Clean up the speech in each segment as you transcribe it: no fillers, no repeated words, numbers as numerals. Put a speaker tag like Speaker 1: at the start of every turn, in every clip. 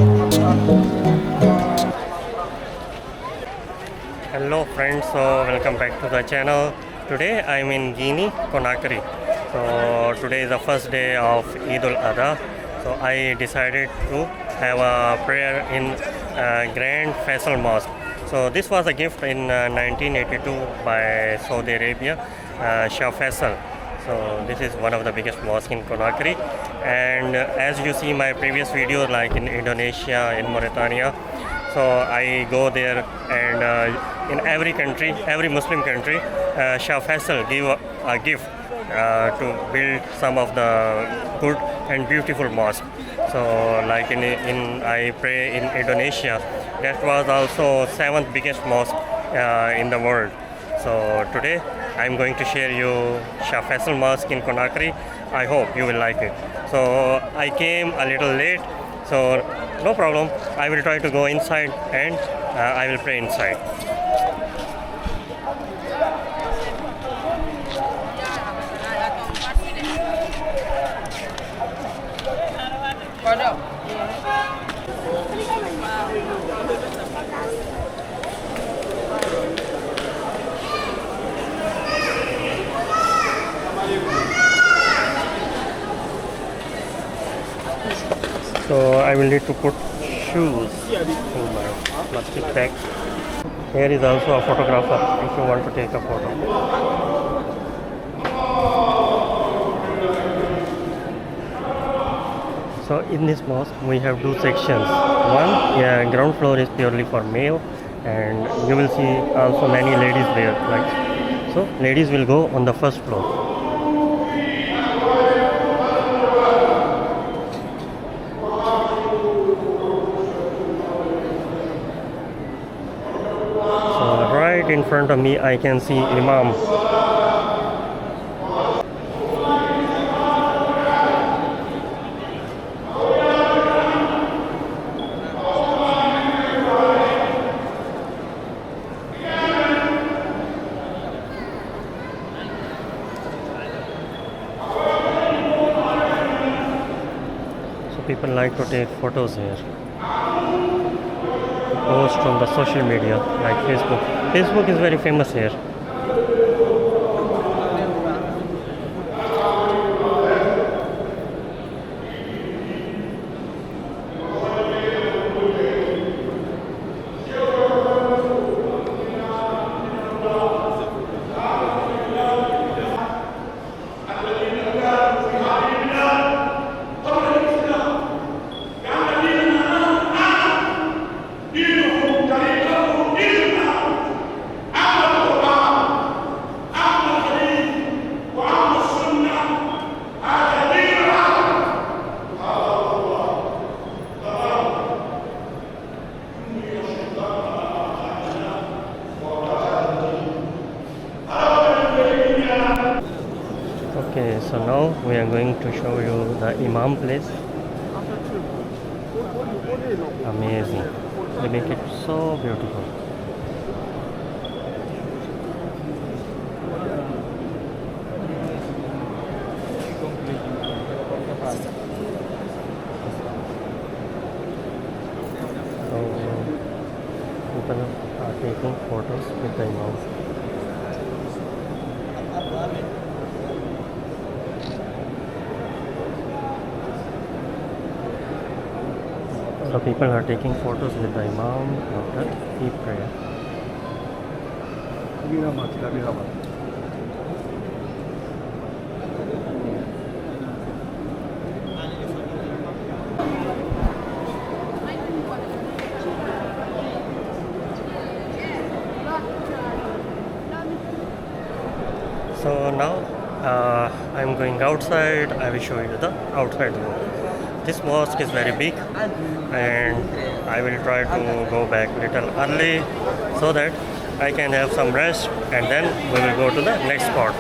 Speaker 1: Hello friends, so welcome back to the channel. Today I'm in Guinea, Conakry. So today is the first day of Eid al-Adha. So I decided to have a prayer in Grand Faisal Mosque. So this was a gift in 1982 by Saudi Arabia, Shah Faisal. So this is one of the biggest mosques in Conakry. And as you see my previous videos like in Indonesia, in Mauritania, so I go there and in every country, every Muslim country, Shah Faisal give a gift to build some of the good and beautiful mosques. So like in I pray in Indonesia, that was also seventh biggest mosque in the world. So today I'm going to share you Shah Faisal Mosque in Conakry. I hope you will like it. So I came a little late, so no problem. I will try to go inside and I will pray inside. So I will need to put shoes in my plastic bag. Here is also a photographer if you want to take a photo. So in this mosque we have two sections. One, ground floor is purely for male, and you will see also many ladies there. Like so, ladies will go on the first floor. In front of me I can see Imam. So people like to take photos here, post on the social media like Facebook. Facebook is very famous here. Okay, so now we are going to show you the Imam place. Amazing. They make it so beautiful. So people are taking photos with the Imam. So people are taking photos with the Imam after Eid prayer. So now I'm going outside. I will show you the outside view. This mosque is very big, and I will try to go back little early so that I can have some rest, and then we will go to the next spot.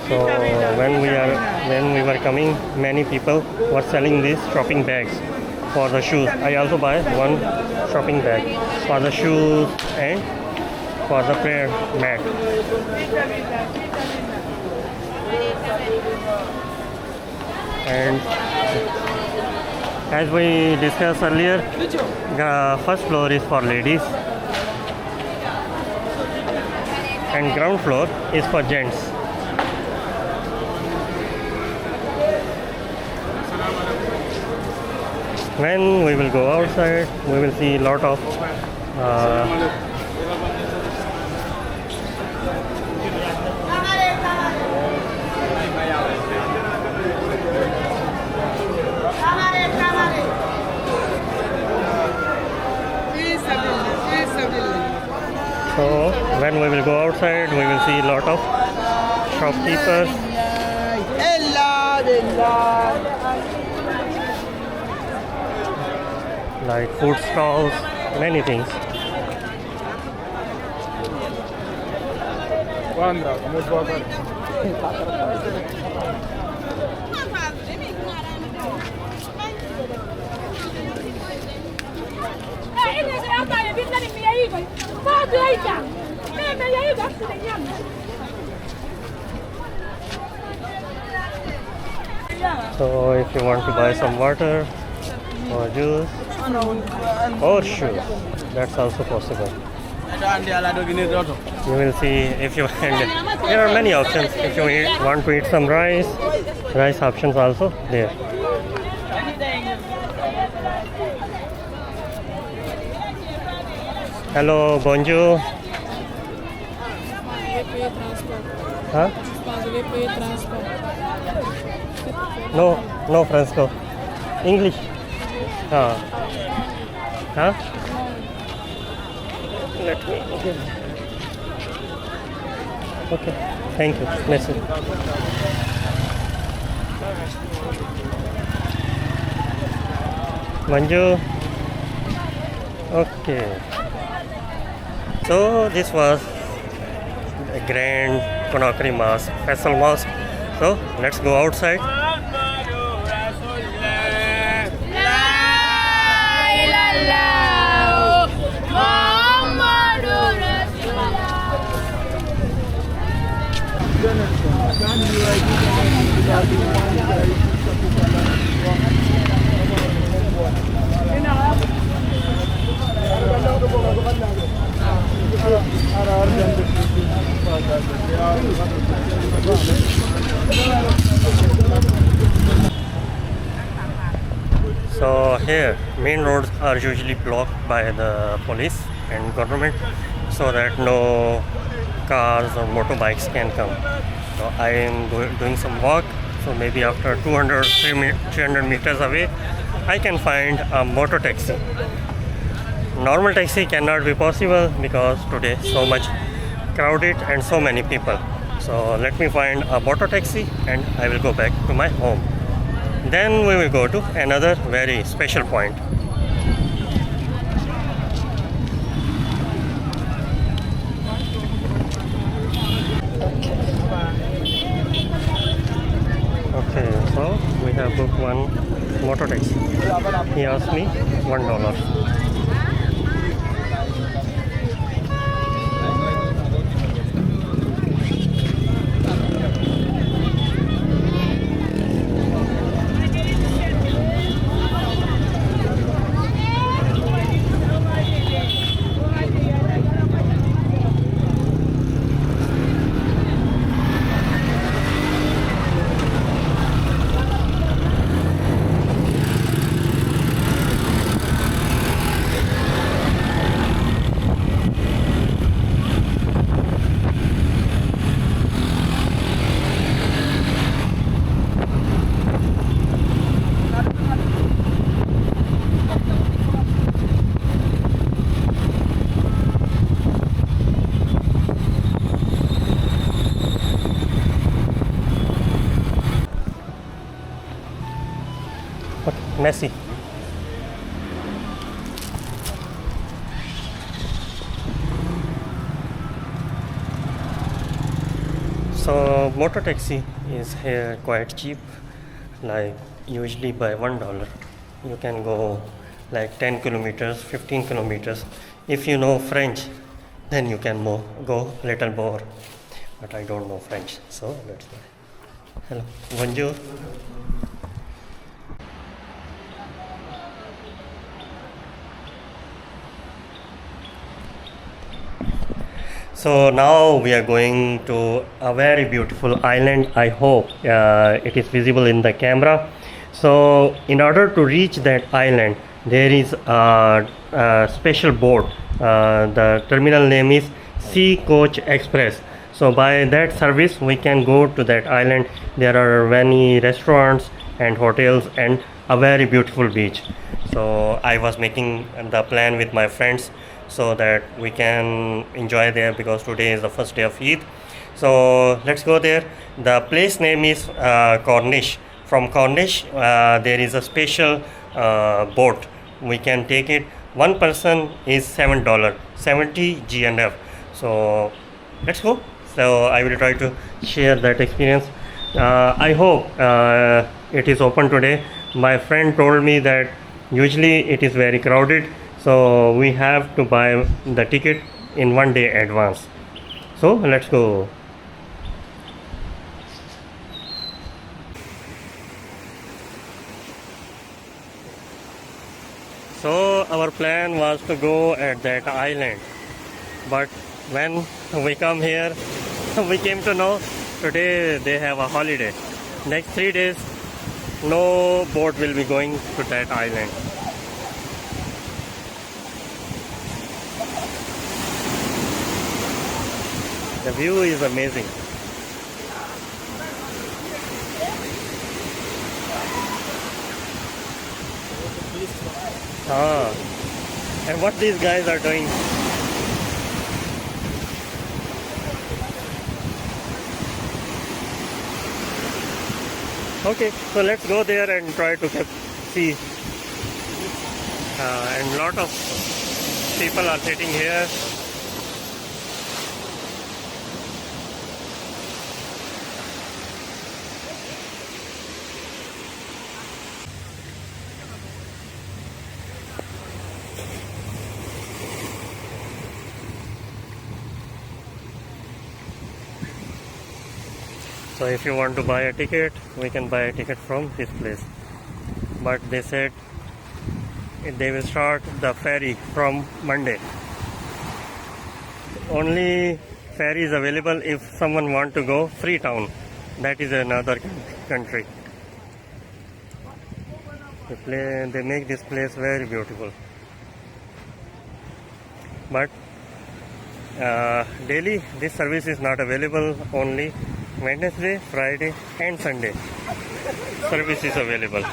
Speaker 1: So when we were coming, many people were selling these shopping bags for the shoes. I also buy one shopping bag for the shoes and for the prayer mat. And as we discussed earlier, the first floor is for ladies and ground floor is for gents. When we will go outside, we will see a lot of so when we will go outside, we will see a lot of shopkeepers, like food stalls, many things. So if you want to buy some water or juice or shoes, that's also possible. You will see if you and there are many options. If you want to eat some rice options also there. Hello, bonjour. Huh? No, Franco. English. Huh? Let me. Okay. Thank you. Merci. Bonjour. Okay. So this was a Grand Conakry Mosque, Faisal Mosque. So let's go outside. So here main roads are usually blocked by the police and government so that no cars or motorbikes can come. So I am doing some walk, so maybe after 200 300 meters away I can find a motor taxi. Normal taxi cannot be possible because today so much crowded and so many people. So let me find a motor taxi and I will go back to my home. Then we will go to another very special point. Okay, so we have booked one motor taxi. He asked me $1. Messy. So motor taxi is here quite cheap, like usually by $1 you can go like 10 kilometers, 15 kilometers. If you know French, then you can go little more, but I don't know French, so that's why. Hello, bonjour. So now we are going to a very beautiful island. I hope it is visible in the camera. So in order to reach that island, there is a special boat. The terminal name is Sea Coach Express. So by that service, we can go to that island. There are many restaurants and hotels and a very beautiful beach. So I was making the plan with my friends so that we can enjoy there because today is the first day of Eid. So let's go there. The place name is Cornish. From Cornish, there is a special boat. We can take it. One person is $7, 70 GNF. So let's go. So I will try to share that experience. I hope it is open today. My friend told me that usually it is very crowded, so we have to buy the ticket in 1 day advance. So let's go. So our plan was to go at that island, but when we come here, we came to know today they have a holiday. Next 3 days, no boat will be going to that island. The view is amazing. And what these guys are doing. Okay, so let's go there and try to see. And lot of people are sitting here. So if you want to buy a ticket, we can buy a ticket from this place. But they said they will start the ferry from Monday. Only ferry is available if someone want to go Freetown. That is another country. They make this place very beautiful. But daily this service is not available. Only Wednesday, Friday and Sunday service is available.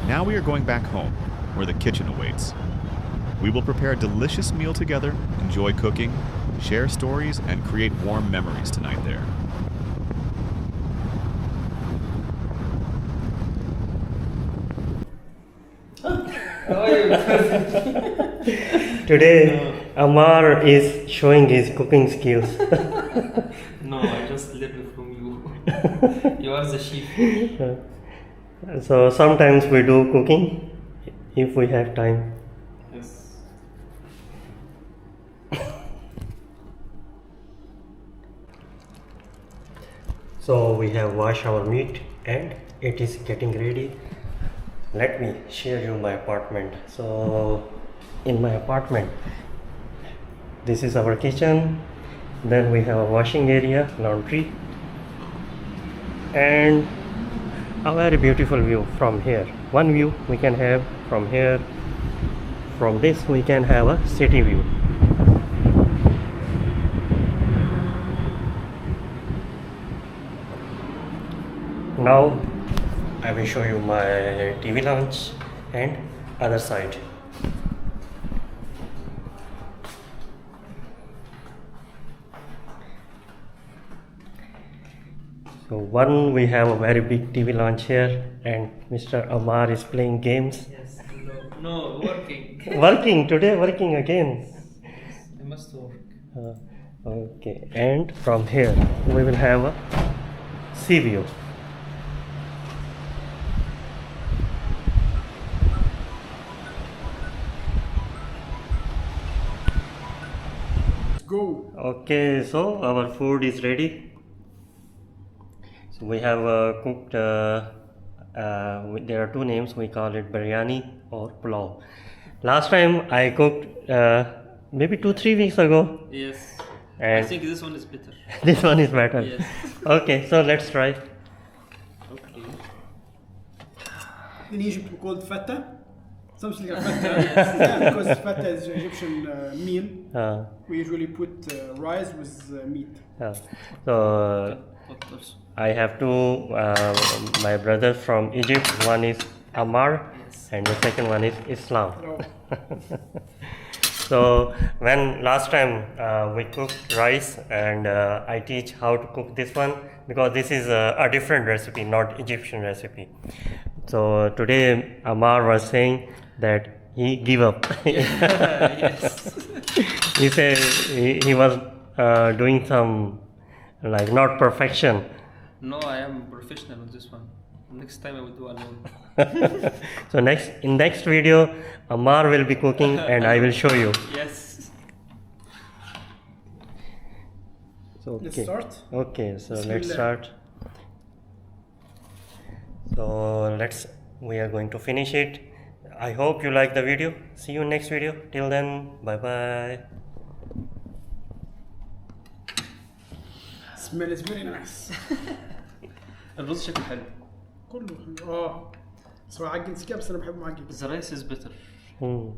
Speaker 2: Now we are going back home, where the kitchen awaits. We will prepare a delicious meal together, enjoy cooking, share stories, and create warm memories tonight there.
Speaker 1: Today, Amar is showing his cooking skills.
Speaker 3: No, I just learned from you. You are the chef.
Speaker 1: So sometimes we do cooking if we have time.
Speaker 3: Yes.
Speaker 1: So we have washed our meat and it is getting ready. Let me share you my apartment. So in my apartment, this is our kitchen. Then we have a washing area, laundry, and a very beautiful view from here. One view we can have from here. From this we can have a city view. Now I will show you my TV lounge and other side. So one, we have a very big TV lounge here and Mr. Amar is playing games.
Speaker 3: Yes. No, working.
Speaker 1: Working today, working again.
Speaker 3: I must work.
Speaker 1: Okay, and from here we will have a sea view.
Speaker 4: go.
Speaker 1: Okay, so our food is ready. So we have cooked. There are two names. We call it biryani or pulao. Last time I cooked maybe 2-3 weeks ago,
Speaker 3: Yes. I
Speaker 1: and
Speaker 3: think this one is better.
Speaker 1: this one is better.
Speaker 3: Yes.
Speaker 1: Okay, so let's try.
Speaker 3: Okay.
Speaker 4: In Egypt we call it feta. Something like feta. Yeah, because feta is Egyptian meal.
Speaker 1: Uh,
Speaker 4: We usually put rice with meat.
Speaker 1: so
Speaker 3: What else?
Speaker 1: I have two my brothers from Egypt. One is Ammar, and the second one is Islam.
Speaker 4: Oh,
Speaker 1: So when last time we cooked rice, and I teach how to cook this one because this is a different recipe, not Egyptian recipe. So today Ammar was saying that he give up.
Speaker 3: Yes.
Speaker 1: He said he was doing some like not perfection.
Speaker 3: No, I am professional on this one. Next time I will do alone.
Speaker 1: So in next video, Ammar will be cooking and I will show you.
Speaker 3: Yes.
Speaker 1: So okay.
Speaker 4: Let's start.
Speaker 1: Okay, so let's
Speaker 4: Bismillah.
Speaker 1: start. So we are going to finish it. I hope you like the video. See you in next video. Till then, bye bye.
Speaker 4: Smell is very nice.
Speaker 3: الرز شكله حلو.
Speaker 4: كله حلو. سواء عجن سكيب بس انا بحب معجن.
Speaker 3: The rice is better.
Speaker 1: Hmm.